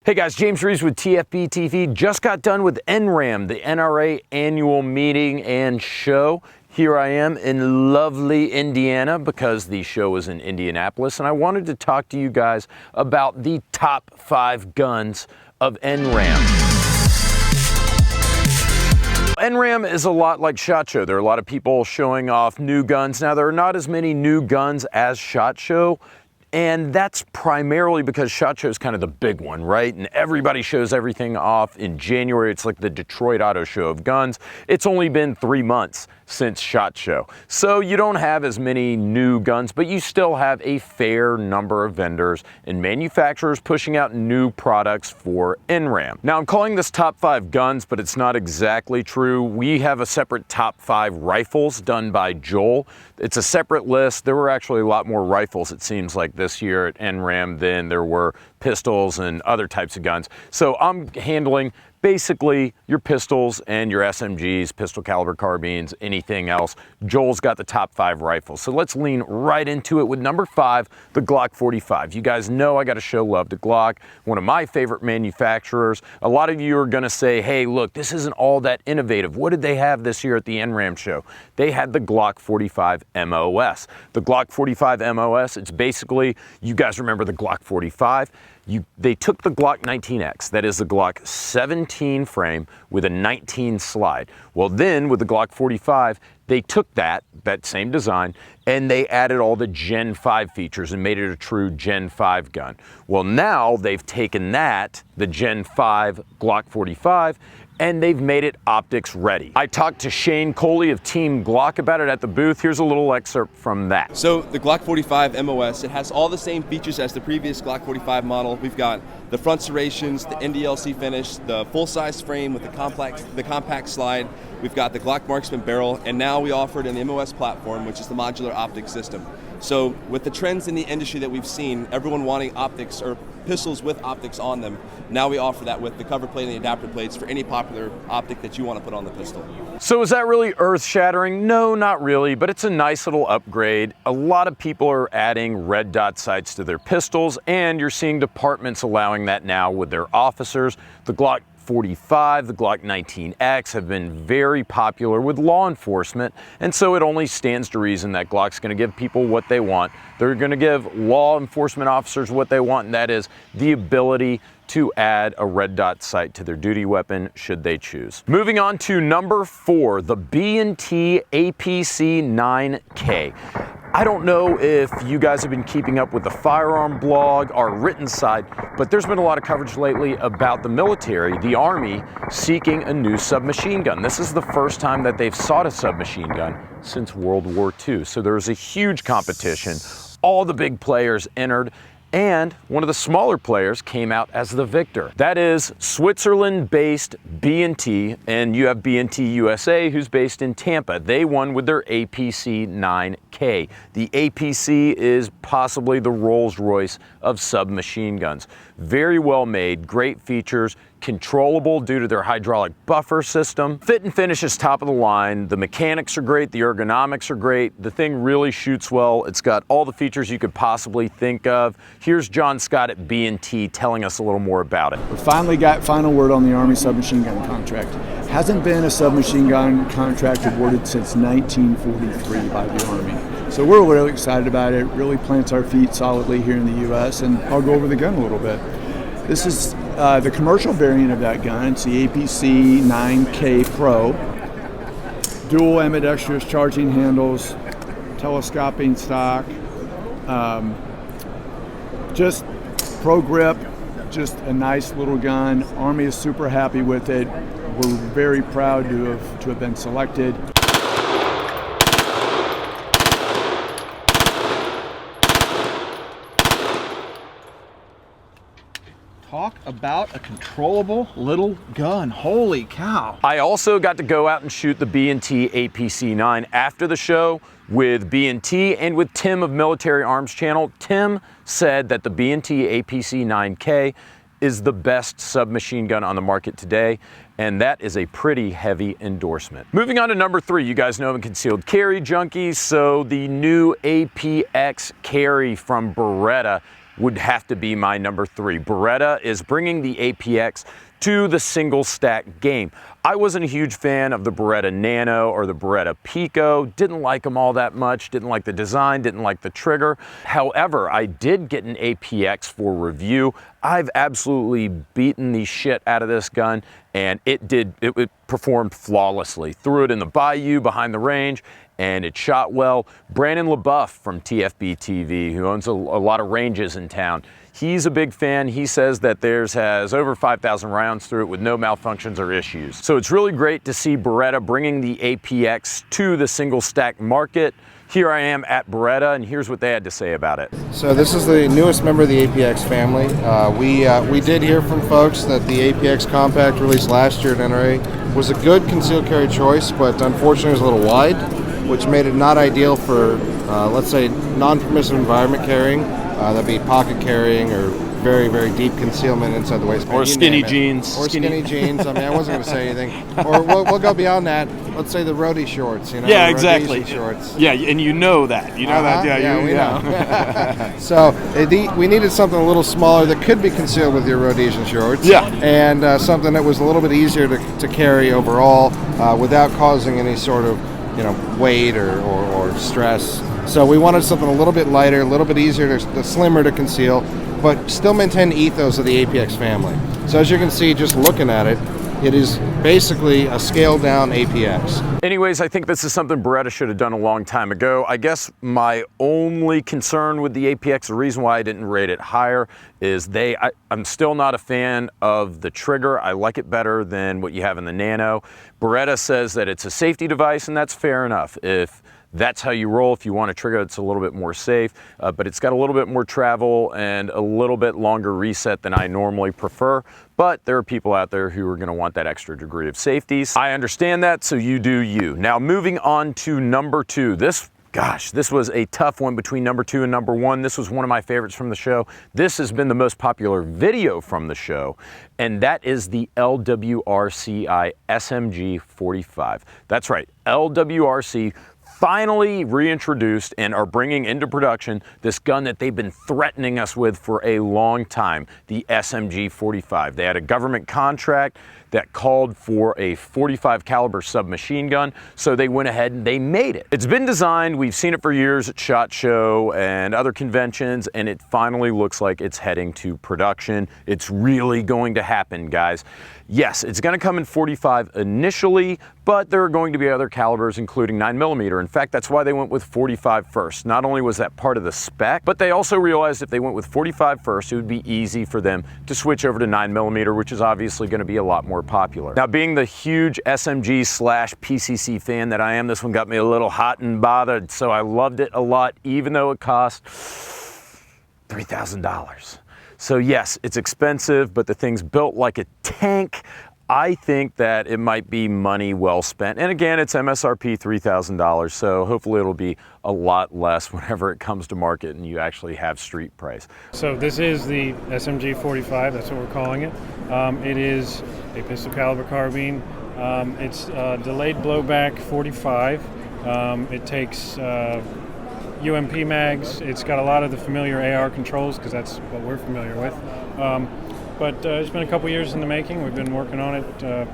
Hey guys, James Reeves with tfbtv. Just got done with NRAAM, the NRA Annual Meeting and Show. Here I am in lovely Indiana because the show is in Indianapolis, and I wanted to talk to you guys about the top 5 guns of NRAAM. NRAAM is a lot like SHOT Show. There are a lot of people showing off new guns. Now, there are not as many new guns as SHOT Show, and that's primarily because SHOT Show is kind of the big one, right? And everybody shows everything off in January. It's like the Detroit Auto Show of guns. It's only been 3 months since SHOT Show. So you don't have as many new guns, but you still have a fair number of vendors and manufacturers pushing out new products for NRAAM. Now, I'm calling this top 5 guns, but it's not exactly true. We have a separate top 5 rifles done by Joel. It's a separate list. There were actually a lot more rifles, it seems like, this year at NRAAM than there were pistols and other types of guns. So I'm handling basically your pistols and your SMGs, pistol caliber carbines, anything else. Joel's got the top 5 rifles. So let's lean right into it with number 5, the Glock 45. You guys know I got to show love to Glock, one of my favorite manufacturers. A lot of you are going to say, hey, look, this isn't all that innovative. What did they have this year at the NRAAM show? They had the Glock 45 MOS. The Glock 45 MOS, it's basically, you guys remember the Glock 45? They took the Glock 19X, that is the Glock 17 frame with a 19 slide. Well, then with the Glock 45, they took that same design and they added all the Gen 5 features and made it a true Gen 5 gun. Well, now they've taken that, the Gen 5 Glock 45, and they've made it optics ready. I talked to Shane Coley of Team Glock about it at the booth. Here's a little excerpt from that. So the Glock 45 MOS, it has all the same features as the previous Glock 45 model. We've got the front serrations, the NDLC finish, the full-size frame with the compact slide. We've got the Glock Marksman barrel, and now we offer it in the MOS platform, which is the modular optics system. So with the trends in the industry that we've seen, everyone wanting optics or pistols with optics on them, now we offer that with the cover plate and the adapter plates for any popular optic that you want to put on the pistol. So is that really earth-shattering? No, not really, but it's a nice little upgrade. A lot of people are adding red dot sights to their pistols, and you're seeing departments allowing that now with their officers. The Glock 45, the Glock 19X have been very popular with law enforcement, and so it only stands to reason that Glock's going to give people what they want. They're going to give law enforcement officers what they want, and that is the ability to add a red dot sight to their duty weapon should they choose. Moving on to number 4, the B&T APC 9K. I don't know if you guys have been keeping up with the firearm blog, our written side, but there's been a lot of coverage lately about the military, the Army, seeking a new submachine gun. This is the first time that they've sought a submachine gun since World War II. So there's a huge competition. All the big players entered, and one of the smaller players came out as the victor. That is Switzerland-based B&T, and you have B&T USA, who's based in Tampa. They won with their APC 9K. The APC is possibly the Rolls-Royce of submachine guns. Very well made, great features, controllable due to their hydraulic buffer system. Fit and finish is top of the line. The mechanics are great, the ergonomics are great. The thing really shoots well. It's got all the features you could possibly think of. Here's John Scott at B&T telling us a little more about it. We finally got final word on the Army submachine gun contract. Hasn't been a submachine gun contract awarded since 1943 by the Army. So we're really excited about it. It really plants our feet solidly here in the U.S., and I'll go over the gun a little bit. This is the commercial variant of that gun. It's the APC 9K Pro. Dual ambidextrous charging handles, telescoping stock, just pro grip, just a nice little gun. Army is super happy with it. We're very proud to have been selected. Talk about a controllable little gun. Holy cow. I also got to go out and shoot the B&T APC 9 after the show with B&T and with Tim of Military Arms Channel. Tim said that the B&T APC 9K is the best submachine gun on the market today, and that is a pretty heavy endorsement. Moving on to number 3, you guys know I'm a concealed carry junkie, so the new AP X carry from Beretta would have to be my number 3. Beretta is bringing the APX to the single stack game. I wasn't a huge fan of the Beretta Nano or the Beretta Pico, didn't like them all that much, didn't like the design, didn't like the trigger. However, I did get an APX for review. I've absolutely beaten the shit out of this gun, and it performed flawlessly. Threw it in the bayou behind the range, and it shot well. Brandon LaBeouf from tfbtv, who owns a lot of ranges in town, he's a big fan. He says that theirs has over 5,000 rounds through it with no malfunctions or issues. So it's really great to see Beretta bringing the APX to the single stack market. Here I am at Beretta, and here's what they had to say about it. So this is the newest member of the APX family. We did hear from folks that the APX Compact released last year at NRA was a good concealed carry choice, but unfortunately it was a little wide, which made it not ideal for, let's say, non-permissive environment carrying. That'd be pocket carrying or very, very deep concealment inside the waistband. Or skinny jeans. Or skinny jeans. I mean, I wasn't going to say anything. Or we'll go beyond that. Let's say the roadie shorts. You know, yeah, the exactly. Shorts. Yeah, and you know that. You know that. Yeah, we know. So we needed something a little smaller that could be concealed with your Rhodesian shorts. Yeah. And something that was a little bit easier to carry overall without causing any sort of weight or stress. So we wanted something a little bit lighter, a little bit easier, slimmer to conceal, but still maintain the ethos of the APX family. So as you can see, just looking at it, it is basically a scaled down APX. Anyways, I think this is something Beretta should have done a long time ago. I guess my only concern with the APX, the reason why I didn't rate it higher, is I'm still not a fan of the trigger. I like it better than what you have in the Nano. Beretta says that it's a safety device, and that's fair enough. If that's how you roll, if you want a trigger that's a little bit more safe, but it's got a little bit more travel and a little bit longer reset than I normally prefer. But there are people out there who are going to want that extra degree of safety. I understand that, so you do you. Now moving on to number 2. This was a tough one between number 2 and number 1. This was one of my favorites from the show. This has been the most popular video from the show, and that is the LWRC SMG 45. That's right, LWRC finally reintroduced and are bringing into production this gun that they've been threatening us with for a long time, the SMG 45. They had a government contract that called for a 45 caliber submachine gun, so they went ahead and they made it. It's been designed, we've seen it for years at SHOT Show and other conventions, and it finally looks like it's heading to production. It's really going to happen, guys. Yes, it's going to come in 45 initially, but there are going to be other calibers, including 9mm. In fact, that's why they went with 45 first. Not only was that part of the spec, but they also realized if they went with 45 first, it would be easy for them to switch over to 9mm, which is obviously going to be a lot more popular. Now, being the huge SMG/PCC fan that I am, this one got me a little hot and bothered, so I loved it a lot, even though it cost $3,000. So yes, it's expensive, but the thing's built like a tank. I think that it might be money well spent. And again, it's MSRP $3,000, so hopefully it'll be a lot less whenever it comes to market and you actually have street price. So this is the SMG 45, that's what we're calling it. It is a pistol caliber carbine. It's delayed blowback 45. It takes UMP mags. It's got a lot of the familiar AR controls because that's what we're familiar with. But it's been a couple years in the making. We've been working on it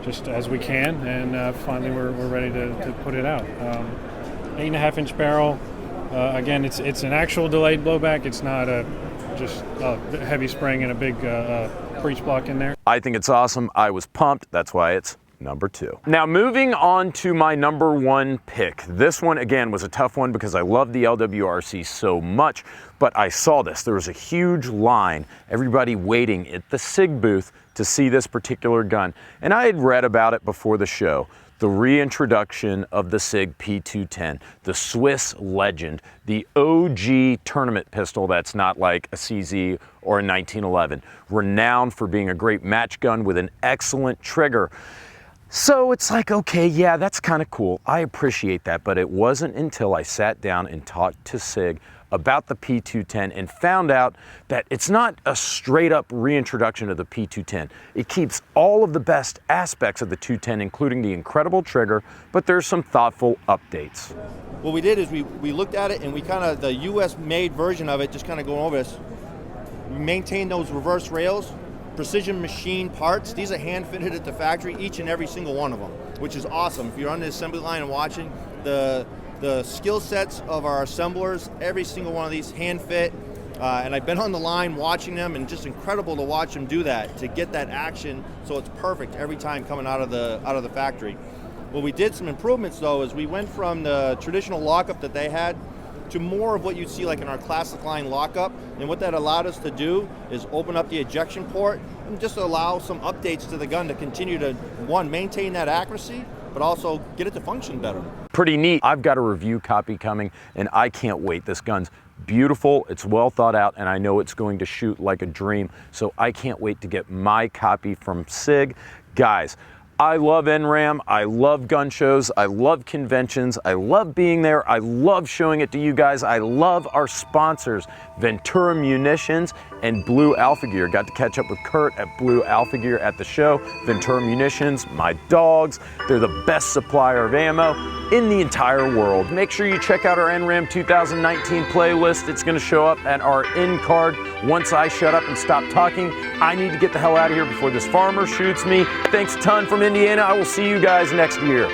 just as we can, and finally we're ready to put it out. 8.5-inch barrel. Again, it's an actual delayed blowback. It's not just a heavy spring and a big breech block in there. I think it's awesome. I was pumped. That's why it's number 2. Now moving on to my number 1 pick. This one again was a tough one because I love the LWRC so much, but I saw this. There was a huge line, everybody waiting at the SIG booth to see this particular gun. And I had read about it before the show. The reintroduction of the Sig P210, the Swiss legend, the OG tournament pistol that's not like a CZ or a 1911, renowned for being a great match gun with an excellent trigger. So it's like, okay, yeah, that's kind of cool. I appreciate that, but it wasn't until I sat down and talked to Sig about the P210 and found out that it's not a straight up reintroduction of the P210. It keeps all of the best aspects of the 210, including the incredible trigger, but there's some thoughtful updates. What we did is we looked at it and we kind of, the US made version of it, just kind of going over this. We maintain those reverse rails, precision machine parts. These are hand fitted at the factory, each and every single one of them, which is awesome. If you're on the assembly line and watching, the skill sets of our assemblers, every single one of these hand fit. And I've been on the line watching them, and just incredible to watch them do that, to get that action so it's perfect every time coming out of the factory. Well, we did some improvements though, as we went from the traditional lockup that they had to more of what you'd see like in our classic line lockup. And what that allowed us to do is open up the ejection port and just allow some updates to the gun to continue to, one, maintain that accuracy, but also get it to function better. Pretty neat. I've got a review copy coming, and I can't wait. This gun's beautiful, it's well thought out, and I know it's going to shoot like a dream, so I can't wait to get my copy from Sig. Guys, I love NRAAM, I love gun shows, I love conventions, I love being there, I love showing it to you guys, I love our sponsors, Ventura Munitions and Blue Alpha Gear. Got to catch up with Kurt at Blue Alpha Gear at the show. Ventura Munitions, my dogs, they're the best supplier of ammo in the entire world. Make sure you check out our NRAAM 2019 playlist. It's gonna show up at our end card. Once I shut up and stop talking, I need to get the hell out of here before this farmer shoots me. Thanks a ton from Indiana. I will see you guys next year.